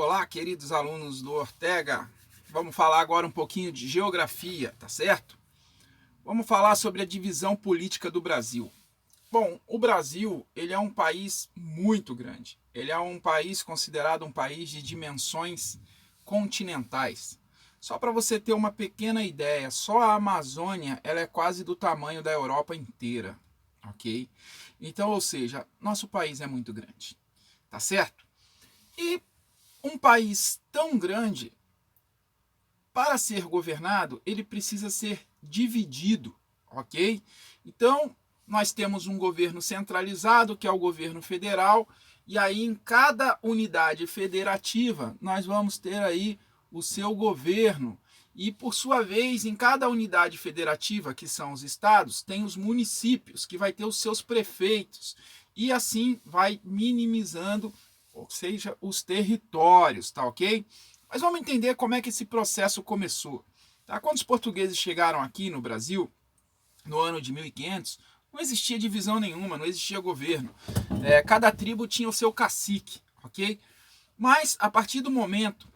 Olá, queridos alunos do Ortega. Vamos falar agora um pouquinho de geografia, tá certo? Vamos falar sobre a divisão política do Brasil. Bom, o Brasil, ele é um país muito grande. Ele é um país considerado um país de dimensões continentais. Só para você ter uma pequena ideia, só a Amazônia, ela é quase do tamanho da Europa inteira, ok? Então, ou seja, nosso país é muito grande, tá certo? E um país tão grande, para ser governado, ele precisa ser dividido, ok? Então, nós temos um governo centralizado, que é o governo federal, e aí em cada unidade federativa, nós vamos ter aí o seu governo. E, por sua vez, em cada unidade federativa, que são os estados, tem os municípios, que vai ter os seus prefeitos. E assim vai minimizando, ou seja, os territórios, tá ok? Mas vamos entender como é que esse processo começou. Tá? Quando os portugueses chegaram aqui no Brasil, no ano de 1500, não existia divisão nenhuma, não existia governo. Cada tribo tinha o seu cacique, ok? Mas, a partir do momento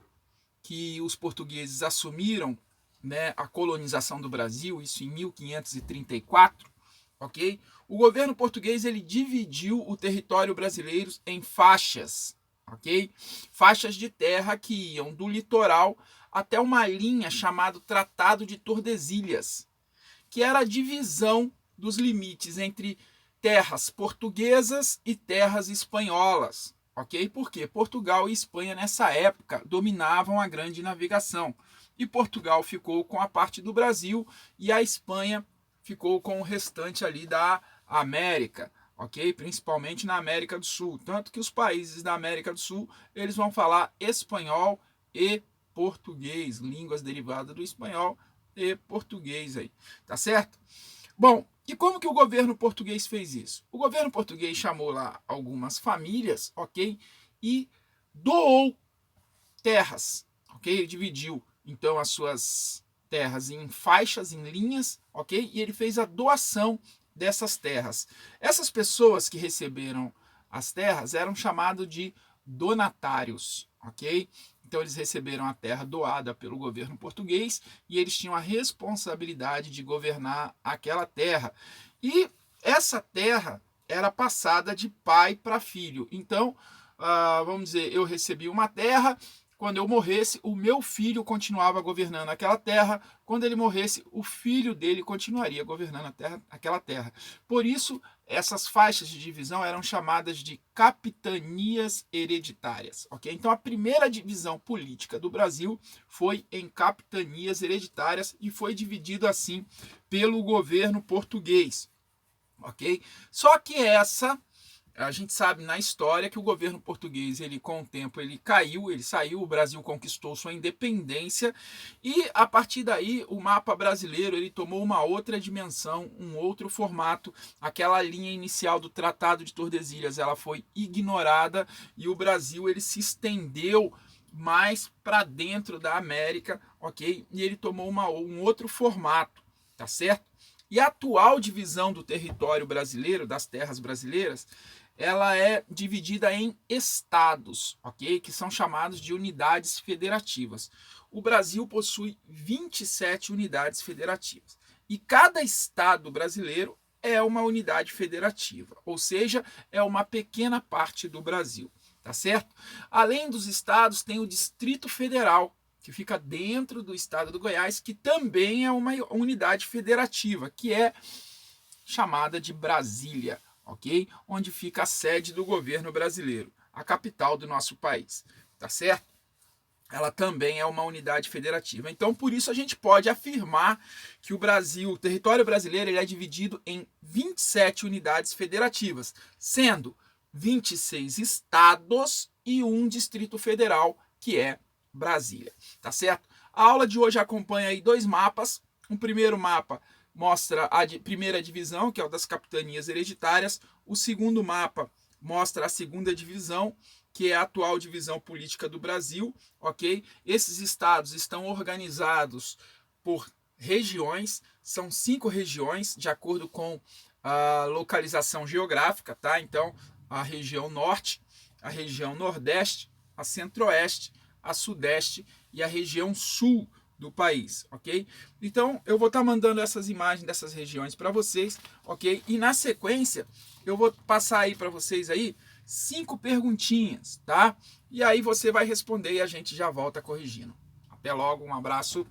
que os portugueses assumiram, né, a colonização do Brasil, isso em 1534, ok? O governo português ele dividiu o território brasileiro em faixas, ok? Faixas de terra que iam do litoral até uma linha chamada Tratado de Tordesilhas, que era a divisão dos limites entre terras portuguesas e terras espanholas, ok? Porque Portugal e Espanha nessa época dominavam a grande navegação e Portugal ficou com a parte do Brasil e a Espanha ficou com o restante ali da América, ok? Principalmente na América do Sul, tanto que os países da América do Sul eles vão falar espanhol e português, línguas derivadas do espanhol e português aí, tá certo? Bom, e como que o governo português fez isso? O governo português chamou lá algumas famílias, ok? E doou terras, ok? Ele dividiu então as suas terras em faixas, em linhas, ok? E ele fez a doação dessas terras. Essas pessoas que receberam as terras eram chamados de donatários, ok? Então eles receberam a terra doada pelo governo português e eles tinham a responsabilidade de governar aquela terra. E essa terra era passada de pai para filho. Então, vamos dizer, eu recebi uma terra, quando eu morresse, o meu filho continuava governando aquela terra. Quando ele morresse, o filho dele continuaria governando aquela terra. Por isso, essas faixas de divisão eram chamadas de capitanias hereditárias. Okay? Então, a primeira divisão política do Brasil foi em capitanias hereditárias e foi dividido assim pelo governo português. Okay? Só que a gente sabe na história que o governo português, ele com o tempo, ele caiu, ele saiu, o Brasil conquistou sua independência e a partir daí o mapa brasileiro ele tomou uma outra dimensão, um outro formato. Aquela linha inicial do Tratado de Tordesilhas, ela foi ignorada e o Brasil ele se estendeu mais para dentro da América, ok? E ele tomou um outro formato, tá certo? E a atual divisão do território brasileiro, das terras brasileiras, ela é dividida em estados, ok? Que são chamados de unidades federativas. O Brasil possui 27 unidades federativas. E cada estado brasileiro é uma unidade federativa, ou seja, é uma pequena parte do Brasil, tá certo? Além dos estados, tem o Distrito Federal, que fica dentro do estado do Goiás, que também é uma unidade federativa, que é chamada de Brasília, ok? Onde fica a sede do governo brasileiro, a capital do nosso país, tá certo? Ela também é uma unidade federativa. Então, por isso a gente pode afirmar que o território brasileiro, ele é dividido em 27 unidades federativas, sendo 26 estados e um distrito federal, que é Brasília, tá certo? A aula de hoje acompanha aí dois mapas. Um primeiro mapa mostra a primeira divisão, que é o das capitanias hereditárias. O segundo mapa mostra a segunda divisão, que é a atual divisão política do Brasil, ok? Esses estados estão organizados por regiões, são 5 regiões, de acordo com a localização geográfica, tá? Então, a região norte, a região nordeste, a centro-oeste, a sudeste e a região sul do país, ok? Então, eu vou estar mandando essas imagens dessas regiões para vocês, ok? E na sequência, eu vou passar aí para vocês aí 5 perguntinhas, tá? E aí você vai responder e a gente já volta corrigindo. Até logo, um abraço.